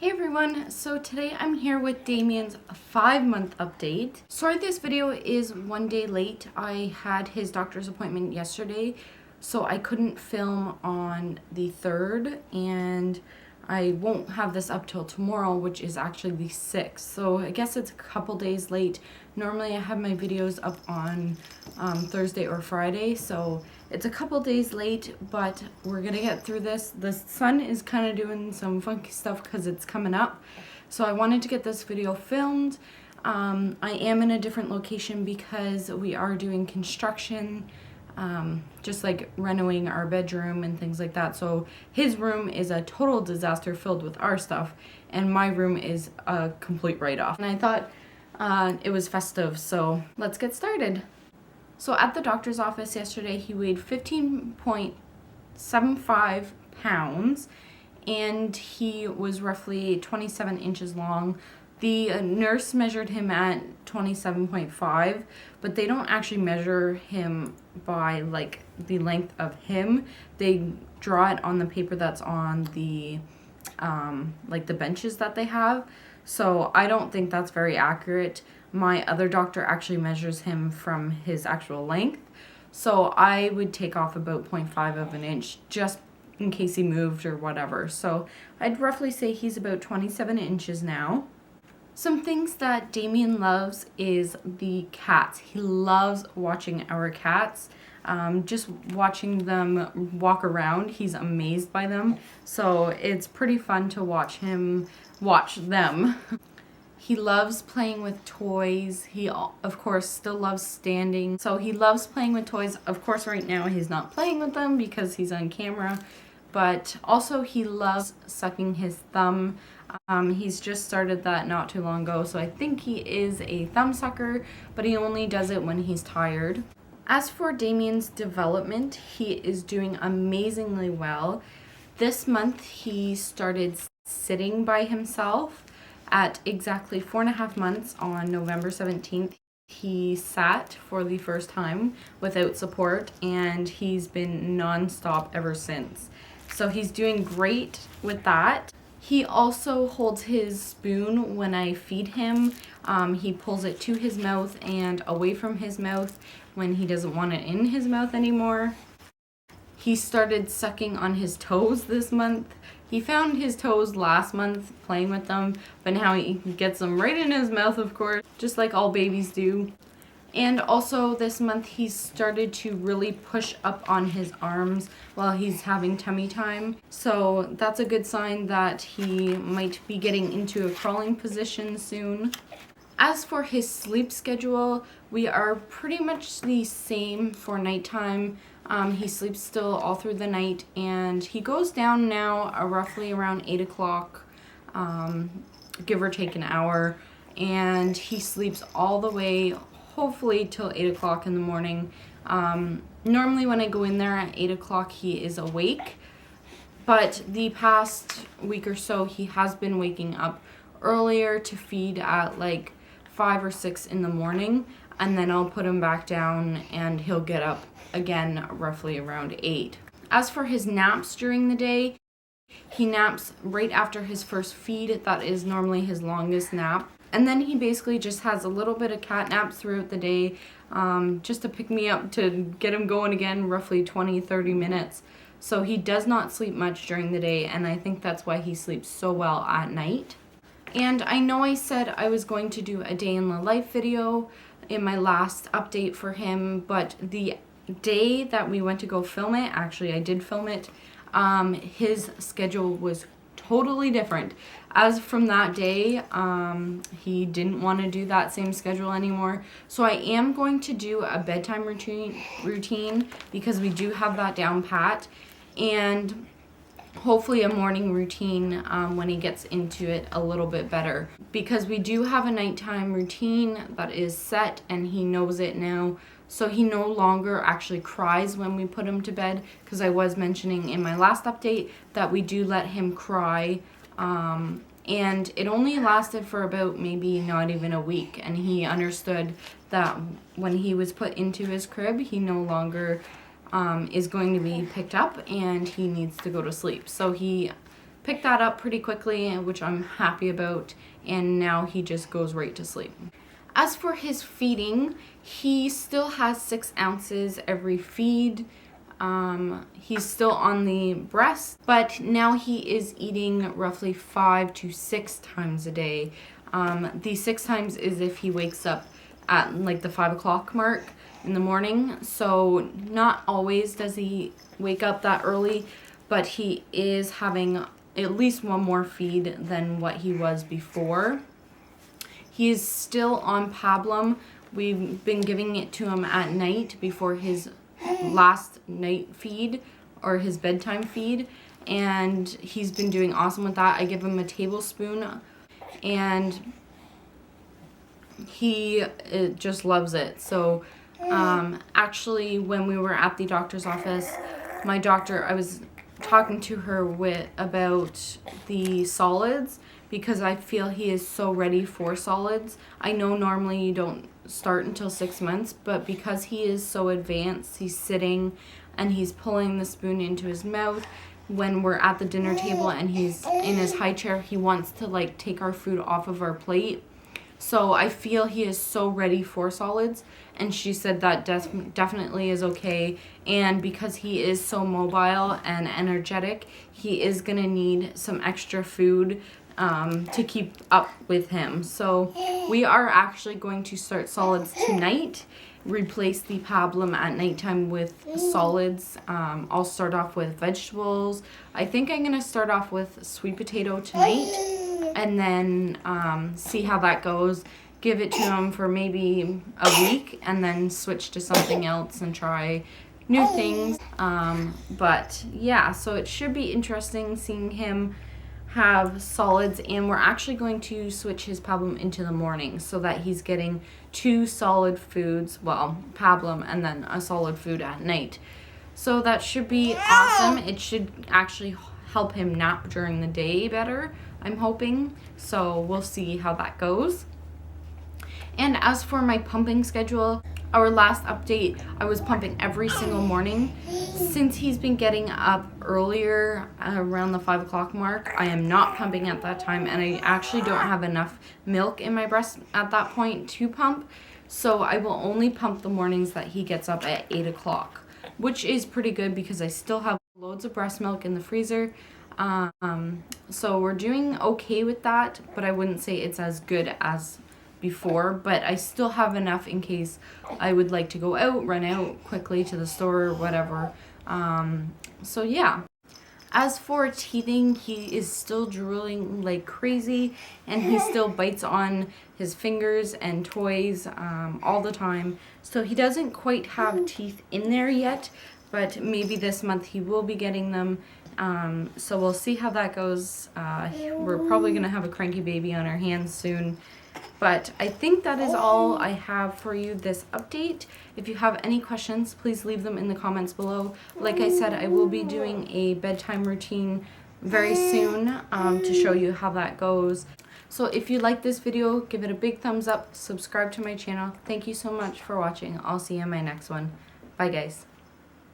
Hey everyone, so today I'm here with Damien's 5-month update. Sorry this video is one day late. I had his doctor's appointment yesterday, so I couldn't film on the 3rd, and I won't have this up till tomorrow, which is actually the 6th. So I guess it's a couple days late. Normally I have my videos up on Thursday or Friday, so it's a couple days late, but we're gonna get through this. The sun is kind of doing some funky stuff because it's coming up, so I wanted to get this video filmed. I am in a different location because we are doing construction, just like renovating our bedroom and things like that. So his room is a total disaster filled with our stuff, and my room is a complete write-off. And I thought it was festive, so let's get started. So at the doctor's office yesterday, he weighed 15.75 pounds, and he was roughly 27 inches long. The nurse measured him at 27.5, but they don't actually measure him by like the length of him. They draw it on the paper that's on the like the benches that they have. So I don't think that's very accurate. My other doctor actually measures him from his actual length. So I would take off about 0.5 of an inch just in case he moved or whatever. So I'd roughly say he's about 27 inches now. Some things that Damien loves is the cats. He loves watching our cats. Just watching them walk around, he's amazed by them. So it's pretty fun to watch them. He loves playing with toys. He, of course, still loves standing. So he loves playing with toys. Of course, right now he's not playing with them because he's on camera. But also he loves sucking his thumb. He's just started that not too long ago. So I think he is a thumb sucker, but he only does it when he's tired. As for Damien's development, he is doing amazingly well. This month he started sitting by himself. At exactly 4.5 months, on November 17th, he sat for the first time without support, and he's been non-stop ever since. So he's doing great with that. He also holds his spoon when I feed him. He pulls it to his mouth and away from his mouth when he doesn't want it in his mouth anymore. He started sucking on his toes this month. He found his toes last month playing with them, but now he gets them right in his mouth, of course, just like all babies do. And also this month he started to really push up on his arms while he's having tummy time. So that's a good sign that he might be getting into a crawling position soon. As for his sleep schedule, we are pretty much the same for nighttime. He sleeps still all through the night, and he goes down now roughly around 8 o'clock, give or take an hour, and he sleeps all the way, hopefully, till 8 o'clock in the morning. Normally when I go in there at 8 o'clock, he is awake, but the past week or so, he has been waking up earlier to feed at like 5 or 6 in the morning, and then I'll put him back down and he'll get up again roughly around 8. As for his naps during the day, he naps right after his first feed. That is normally his longest nap. And then he basically just has a little bit of cat naps throughout the day, just to pick me up to get him going again, roughly 20-30 minutes. So he does not sleep much during the day, and I think that's why he sleeps so well at night. And I know I said I was going to do a day in the life video in my last update for him, but the day that we went to go film it, actually I did film it, his schedule was totally different. As from that day, he didn't want to do that same schedule anymore. So I am going to do a bedtime routine because we do have that down pat, and hopefully a morning routine when he gets into it a little bit better, because we do have a nighttime routine that is set and he knows it now. So he no longer actually cries when we put him to bed, because I was mentioning in my last update that we do let him cry, and it only lasted for about maybe not even a week, and he understood that when he was put into his crib, he no longer is going to be picked up and he needs to go to sleep. So he picked that up pretty quickly, which I'm happy about, and now he just goes right to sleep. As for his feeding, he still has 6 ounces every feed. He's still on the breast, but now he is eating roughly 5 to 6 times a day. The 6 times is if he wakes up at like the 5 o'clock mark in the morning. So not always does he wake up that early, but he is having at least one more feed than what he was before. He is still on pablum. We've been giving it to him at night before his last night feed or his bedtime feed, and he's been doing awesome with that. I give him a tablespoon and he just loves it. So actually, when we were at the doctor's office, my doctor, I was talking to her about the solids, because I feel he is so ready for solids. I know normally you don't start until 6 months, but because he is so advanced, he's sitting and he's pulling the spoon into his mouth. When we're at the dinner table and he's in his high chair, he wants to like take our food off of our plate. So I feel he is so ready for solids, and she said that definitely is okay. And because he is so mobile and energetic, he is gonna need some extra food to keep up with him. So we are actually going to start solids tonight, replace the pablum at nighttime with solids. I'll start off with vegetables. I think I'm gonna start off with sweet potato tonight, and then see how that goes. Give it to him for maybe a week and then switch to something else and try new things. But yeah, so it should be interesting seeing him have solids, and we're actually going to switch his pablum into the morning so that he's getting 2 solid foods, well, pablum and then a solid food at night. So that should be awesome. It should actually help him nap during the day better, I'm hoping. So we'll see how that goes. And as for my pumping schedule, our last update, I was pumping every single morning. Since he's been getting up earlier, around the 5 o'clock mark, I am not pumping at that time, and I actually don't have enough milk in my breast at that point to pump. So I will only pump the mornings that he gets up at 8 o'clock, which is pretty good because I still have loads of breast milk in the freezer. So we're doing okay with that, but I wouldn't say it's as good as before, but I still have enough in case I would like to go out, run out quickly to the store or whatever. So yeah. As for teething, he is still drooling like crazy, and he still bites on his fingers and toys all the time. So he doesn't quite have teeth in there yet, but maybe this month he will be getting them. So we'll see how that goes. We're probably gonna have a cranky baby on our hands soon. But I think that is all I have for you this update. If you have any questions, please leave them in the comments below. Like I said, I will be doing a bedtime routine very soon to show you how that goes. So if you like this video, give it a big thumbs up, subscribe to my channel. Thank you so much for watching. I'll see you in my next one. Bye guys.